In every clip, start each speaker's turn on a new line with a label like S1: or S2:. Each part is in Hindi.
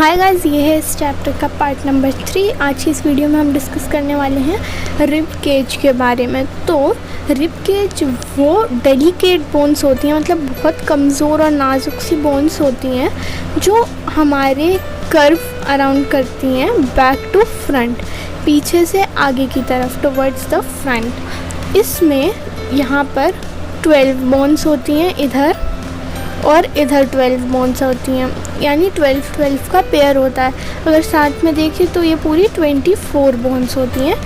S1: हाय गाइस, ये है इस चैप्टर का पार्ट नंबर 3। आज की इस वीडियो में हम डिस्कस करने वाले हैं रिब केज के बारे में। तो रिब केज वो डेलिकेट बोन्स होती हैं, मतलब बहुत कमज़ोर और नाजुक सी बोन्स होती हैं जो हमारे कर्व अराउंड करती हैं बैक टू फ्रंट, पीछे से आगे की तरफ टुवर्ड्स द फ्रंट। इसमें यहाँ पर 12 बोन्स होती हैं इधर, और इधर 12 बोन्स होती हैं, यानी 12 का पेयर होता है। अगर साथ में देखें तो ये पूरी 24 बोन्स होती हैं,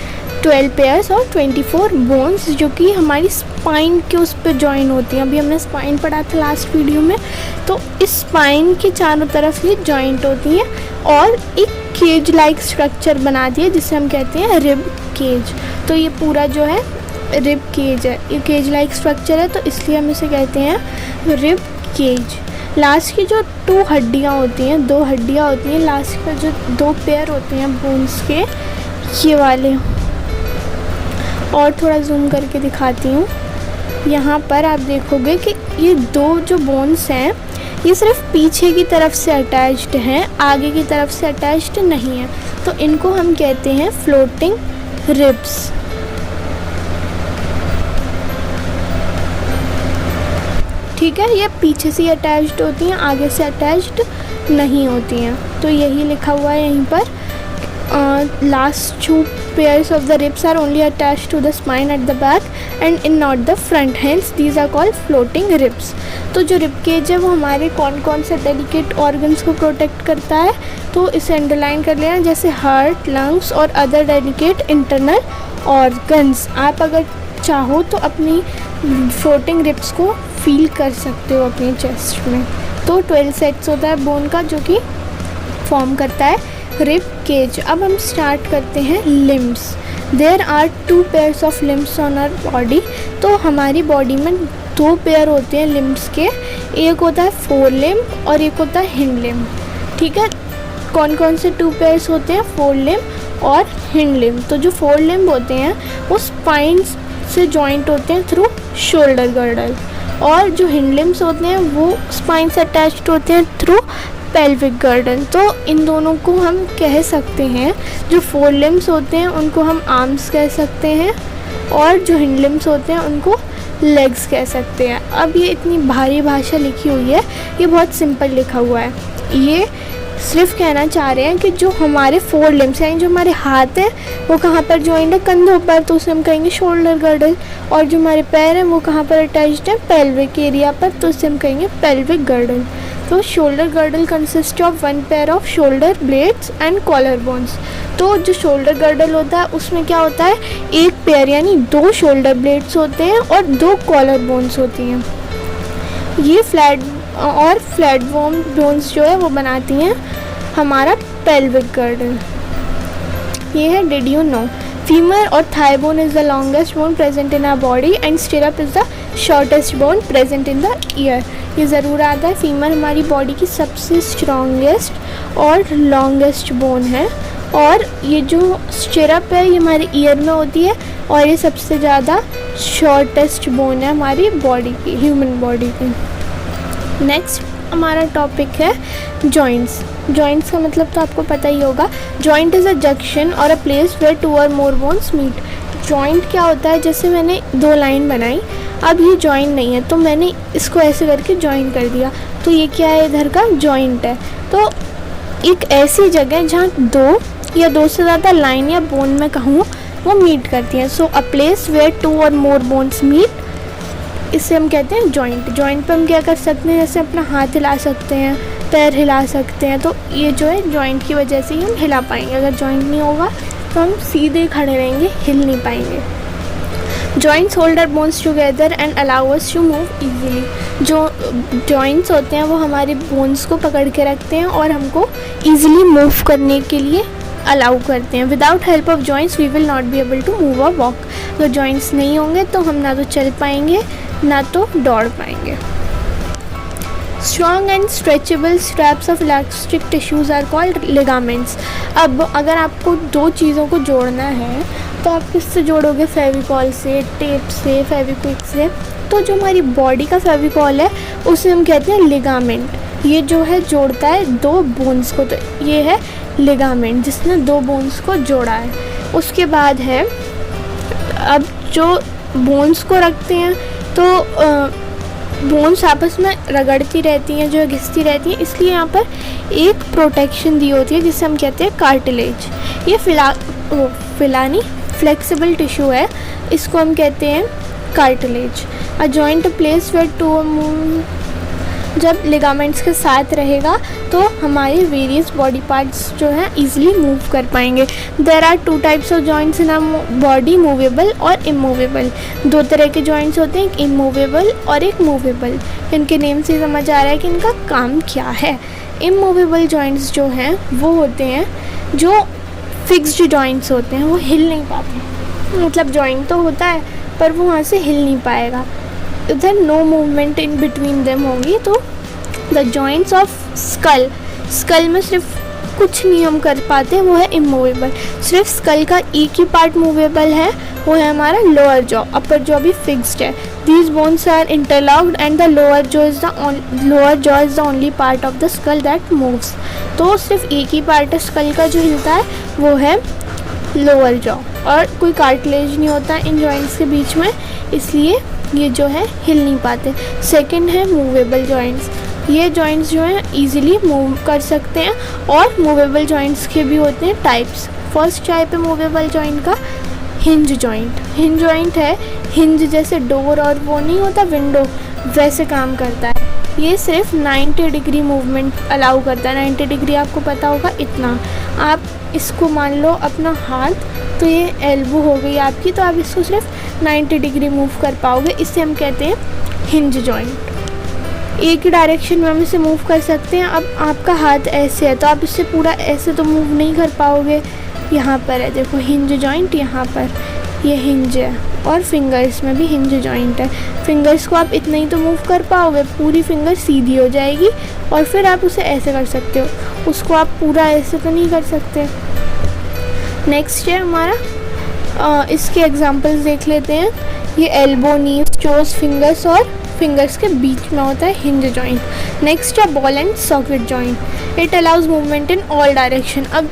S1: 12 पेयर्स और 24 बोन्स, जो कि हमारी स्पाइन के उस पर जॉइन होती हैं। अभी हमने स्पाइन पढ़ा था लास्ट वीडियो में, तो इस स्पाइन के चारों तरफ ये जॉइंट होती हैं और एक केज लाइक स्ट्रक्चर बनाती है जिसे हम कहते हैं रिब केज। तो ये पूरा जो है रिब केज है, ये केज लाइक स्ट्रक्चर है, तो इसलिए हम इसे कहते हैं रिब केज। लास्ट की जो 2 हड्डियाँ होती हैं, 2 हड्डियाँ होती हैं, लास्ट का जो 2 पेयर होते हैं बोन्स के, ये वाले। और थोड़ा जूम करके दिखाती हूँ। यहाँ पर आप देखोगे कि ये 2 जो बोन्स हैं ये सिर्फ पीछे की तरफ से अटैच्ड हैं, आगे की तरफ से अटैच्ड नहीं है। तो इनको हम कहते हैं फ्लोटिंग रिब्स। ठीक है, ये पीछे से अटैच्ड होती हैं, आगे से अटैच्ड नहीं होती हैं। तो यही लिखा हुआ है यहीं पर, last 2 pairs of the ribs are only attached to the spine at the back and in not the front, hence these are called floating ribs. तो जो रिब केज है वो हमारे कौन कौन से डेलिकेट ऑर्गन्स को प्रोटेक्ट करता है, तो इसे अंडरलाइन कर लेना, जैसे हार्ट, लंग्स और अदर डेलिकेट इंटरनल ऑर्गन्स। आप अगर चाहो तो अपनी फ्लोटिंग रिब्स को फील कर सकते हो अपने चेस्ट में। तो 12 सेट्स होता है बोन का, जो कि फॉर्म करता है रिब केज। अब हम स्टार्ट करते हैं limbs. There are 2 pairs of limbs on our body. तो हमारी बॉडी में 2 पेयर होते हैं लिम्स के, एक होता है फोर लिम्ब और एक होता है हिंड लिम्ब। ठीक है, कौन कौन से 2 पेयर्स होते हैं? फोर लिम्ब और हिंड लिम्ब। तो जो फोर लिम्ब होते हैं वो स्पाइन से जॉइंट होते हैं थ्रू शोल्डर गर्डल, और जो हिंड लिम्स होते हैं वो स्पाइन से अटैच्ड होते हैं थ्रू पेल्विक गर्डल। तो इन दोनों को हम कह सकते हैं, जो फोर लिम्स होते हैं उनको हम आर्म्स कह सकते हैं, और जो हिंड लिम्स होते हैं उनको लेग्स कह सकते हैं। अब ये इतनी भारी भाषा लिखी हुई है, ये बहुत सिंपल लिखा हुआ है। ये सिर्फ कहना चाह रहे हैं कि जो हमारे फोर लिम्स यानी जो हमारे हाथ हैं वो कहाँ पर जॉइंट है? कंधों पर, तो उसे हम कहेंगे शोल्डर गर्डल। और जो हमारे पैर हैं वो कहाँ पर अटैच्ड है? पेल्विक एरिया पर, तो उसे हम कहेंगे पेल्विक गर्डल। तो shoulder girdle consist of 1 pair of shoulder blades and collar bones. तो जो शोल्डर गर्डल होता है उसमें क्या होता है? 1 पेयर यानी 2 शोल्डर ब्लेड्स होते हैं और 2 कॉलर बोन्स होती हैं। ये फ्लैट बोन्स जो है वो बनाती हैं हमारा पेल्विक गर्डल। ये है डिड यू नो, फीमर और thigh bone is the longest bone present in our body and stirrup is the shortest bone present in the ear. ये ज़रूर आता है, फीमर हमारी बॉडी की सबसे स्ट्रॉन्गेस्ट और लॉन्गेस्ट बोन है, और ये जो स्टिरअप है ये हमारे ईयर में होती है, और ये सबसे ज़्यादा शॉर्टेस्ट बोन है हमारी बॉडी की, ह्यूमन बॉडी की। नेक्स्ट हमारा टॉपिक है जॉइंट्स। जॉइंट्स का मतलब तो आपको पता ही होगा, जॉइंट इज़ अ जंक्शन और अ प्लेस वेयर 2 और मोर बोन्स मीट। जॉइंट क्या होता है? जैसे मैंने 2 लाइन बनाई, अब ये जॉइंट नहीं है तो मैंने इसको ऐसे करके जॉइन कर दिया, तो ये क्या है? इधर का जॉइंट है। तो एक ऐसी जगह जहाँ 2 या 2 से ज़्यादा लाइन या बोन में कहूँ वो मीट करती हैं। सो अ प्लेस वेयर 2 और मोर बोन्स मीट, इसे हम कहते हैं जॉइंट। जॉइंट पे हम क्या कर सकते हैं? जैसे अपना हाथ हिला सकते हैं, पैर हिला सकते हैं, तो ये जो है जॉइंट की वजह से ही हम हिला पाएंगे। अगर जॉइंट नहीं होगा तो हम सीधे खड़े रहेंगे, हिल नहीं पाएंगे। Joints hold our bones together and allow us to move easily. जो जॉइंट्स होते हैं वो हमारे बोन्स को पकड़ के रखते हैं और हमको ईजिली मूव करने के लिए अलाउ करते हैं। Without help of joints we will not be able to move और वॉक। तो जॉइंट्स नहीं होंगे तो हम ना तो चल पाएंगे ना तो दौड़ पाएंगे। Strong and stretchable straps of elastic tissues are called ligaments. अब अगर आपको 2 चीज़ों को जोड़ना है तो आप किससे जोड़ोगे? फेविकॉल से, टेप से, फेविक्विक से। तो जो हमारी बॉडी का फेविकॉल है उसे हम कहते हैं लिगामेंट। ये जो है जोड़ता है दो बोन्स को, तो ये है लिगामेंट जिसने दो बोन्स को जोड़ा है। उसके बाद है, अब जो बोन्स को रखते हैं तो बोन्स आपस में रगड़ती रहती हैं, जो घिसती रहती हैं, इसलिए यहाँ पर एक प्रोटेक्शन दी होती है जिसे हम कहते हैं कार्टिलेज। ये फ्लेक्सिबल टिश्यू है, इसको हम कहते हैं cartilage. A joint place where two जब लिगामेंट्स के साथ रहेगा तो हमारे वेरियस बॉडी पार्ट्स जो हैं इजीली मूव कर पाएंगे। There are two types of joints in a body, movable और इमूवेबल। दो तरह के जॉइंट्स होते हैं, एक इमूवेबल और एक मूवेबल। इनके नेम से समझ आ रहा है कि इनका काम क्या है। इमूवेबल जॉइंट्स जो हैं वो होते हैं जो फिक्स्ड जॉइंट्स होते हैं, वो हिल नहीं पाते, मतलब जॉइंट तो होता है पर वो वहाँ से हिल नहीं पाएगा, उधर no movement in between them होगी। तो द जॉइंट्स ऑफ स्कल में सिर्फ कुछ नहीं हम कर पाते, वो है इमूवेबल। सिर्फ स्कल का एक ही पार्ट मूवेबल है, वो है हमारा लोअर जॉ। अपर जॉ भी फिक्स्ड है। These bones are interlocked and the lower jaw is the only part of the skull that moves. तो सिर्फ एक ही पार्ट है स्कल का जो हिलता है, वो है लोअर जॉ, और कोई कार्टिलेज नहीं होता इन जॉइंट्स के बीच में, इसलिए ये जो है हिल नहीं पाते। सेकंड है मूवेबल जॉइंट्स। ये जॉइंट्स जो हैं इजीली मूव कर सकते हैं, और मूवेबल जॉइंट्स के भी होते हैं टाइप्स। फर्स्ट टाइप है मूवेबल जॉइंट का हिंज जॉइंट। हिंज जॉइंट है, हिंज जैसे डोर और वो नहीं होता विंडो, वैसे काम करता है। ये सिर्फ 90 डिग्री मूवमेंट अलाउ करता है। 90 डिग्री आपको पता होगा इतना। आप इसको मान लो अपना हाथ, तो ये एल्बो हो गई आपकी, तो आप इसको सिर्फ 90 डिग्री मूव कर पाओगे, इससे हम कहते हैं हिंज जॉइंट। एक ही डायरेक्शन में हम इसे मूव कर सकते हैं। अब आपका हाथ ऐसे है तो आप इससे पूरा ऐसे तो मूव नहीं कर पाओगे। यहाँ पर है देखो हिंज जॉइंट, यहाँ पर ये हिंज है, और फिंगर्स में भी हिंज जॉइंट है। फिंगर्स को आप इतना ही तो मूव कर पाओगे, पूरी फिंगर सीधी हो जाएगी और फिर आप उसे ऐसे कर सकते हो, उसको आप पूरा ऐसे तो नहीं कर सकते। नेक्स्ट है हमारा, इसके एग्जांपल्स देख लेते हैं। ये एल्बो, नीज, टोज, फिंगर्स और फिंगर्स के बीच में होता है हिंज जॉइंट। नेक्स्ट है ball and socket joint. It allows movement in all direction. अब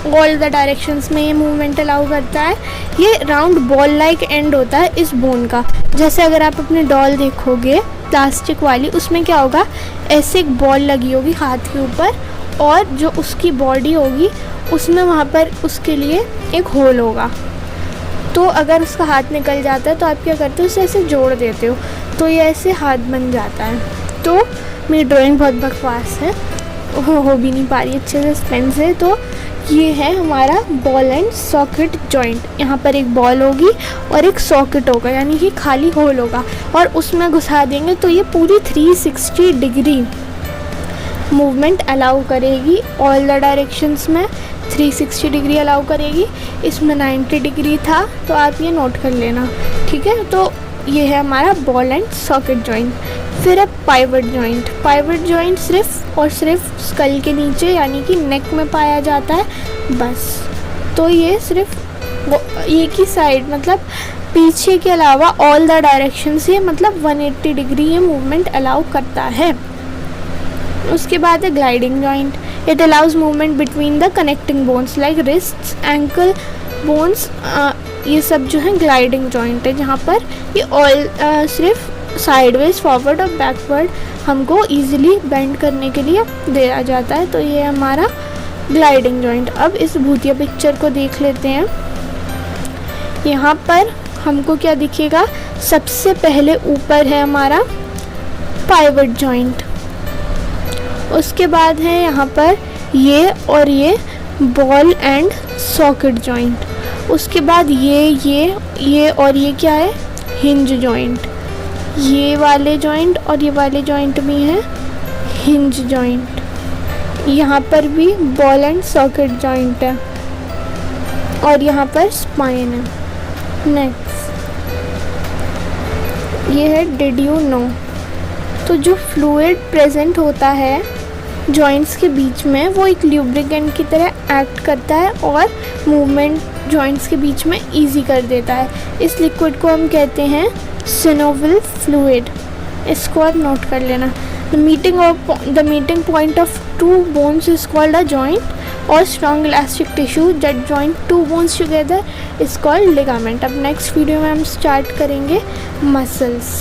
S1: ऑल द डायरेक्शंस में ये मूवमेंट अलाउ करता है। ये राउंड बॉल लाइक एंड होता है इस बोन का। जैसे अगर आप अपने डॉल देखोगे प्लास्टिक वाली, उसमें क्या होगा, ऐसे एक बॉल लगी होगी हाथ के ऊपर, और जो उसकी बॉडी होगी उसमें वहाँ पर उसके लिए एक होल होगा। तो अगर उसका हाथ निकल जाता है तो आप क्या करते हो, उसे ऐसे जोड़ देते हो, तो ये ऐसे हाथ बन जाता है। तो मेरी ड्राइंग बहुत बकवास है, हो भी नहीं पा रही अच्छे से पेन से। तो ये है हमारा बॉल एंड सॉकेट जॉइंट। यहाँ पर एक बॉल होगी और एक सॉकेट होगा, यानी कि खाली होल होगा, और उसमें घुसा देंगे तो ये पूरी 360 डिग्री मूवमेंट अलाउ करेगी। ऑल द डायरेक्शंस में 360 डिग्री अलाउ करेगी। इसमें 90 डिग्री था, तो आप ये नोट कर लेना, ठीक है। तो ये है हमारा बॉल एंड सॉकेट जॉइंट। फिर है पाइवट जॉइंट। पाइवट जॉइंट सिर्फ और सिर्फ स्कल के नीचे यानी कि नेक में पाया जाता है, बस। तो ये सिर्फ वो एक ही साइड, मतलब पीछे के अलावा ऑल द डायरेक्शन से, मतलब 180 डिग्री ये मूवमेंट अलाउ करता है। उसके बाद है gliding joint. It allows movement between the connecting bones like wrists, ankle bones. ये सब जो है ग्लाइडिंग जॉइंट है, जहाँ पर ये ऑल सिर्फ साइडवेज, फॉरवर्ड और बैकवर्ड हमको इजीली बेंड करने के लिए दिया जाता है। तो ये हमारा ग्लाइडिंग जॉइंट। अब इस भूतिया पिक्चर को देख लेते हैं। यहाँ पर हमको क्या दिखेगा, सबसे पहले ऊपर है हमारा पाइवट जॉइंट, उसके बाद है यहाँ पर ये और ये बॉल एंड सॉकेट जॉइंट, उसके बाद ये और ये क्या है, हिंज जॉइंट। ये वाले जॉइंट और ये वाले जॉइंट भी हैं हिंज जॉइंट। यहाँ पर भी बॉल एंड सॉकेट जॉइंट है, और यहाँ पर स्पाइन है। नेक्स्ट ये है डिड यू नो। तो जो फ्लूइड प्रेजेंट होता है जॉइंट्स के बीच में, वो एक ल्यूब्रिकेंट की तरह एक्ट करता है और मूवमेंट जॉइंट्स के बीच में इजी कर देता है। इस लिक्विड को हम कहते हैं सिनोवियल फ्लूइड। इसको आप नोट कर लेना। The meeting point of two bones is called a joint, or strong elastic tissue that join two bones together is called ligament. अब नेक्स्ट वीडियो में हम स्टार्ट करेंगे मसल्स.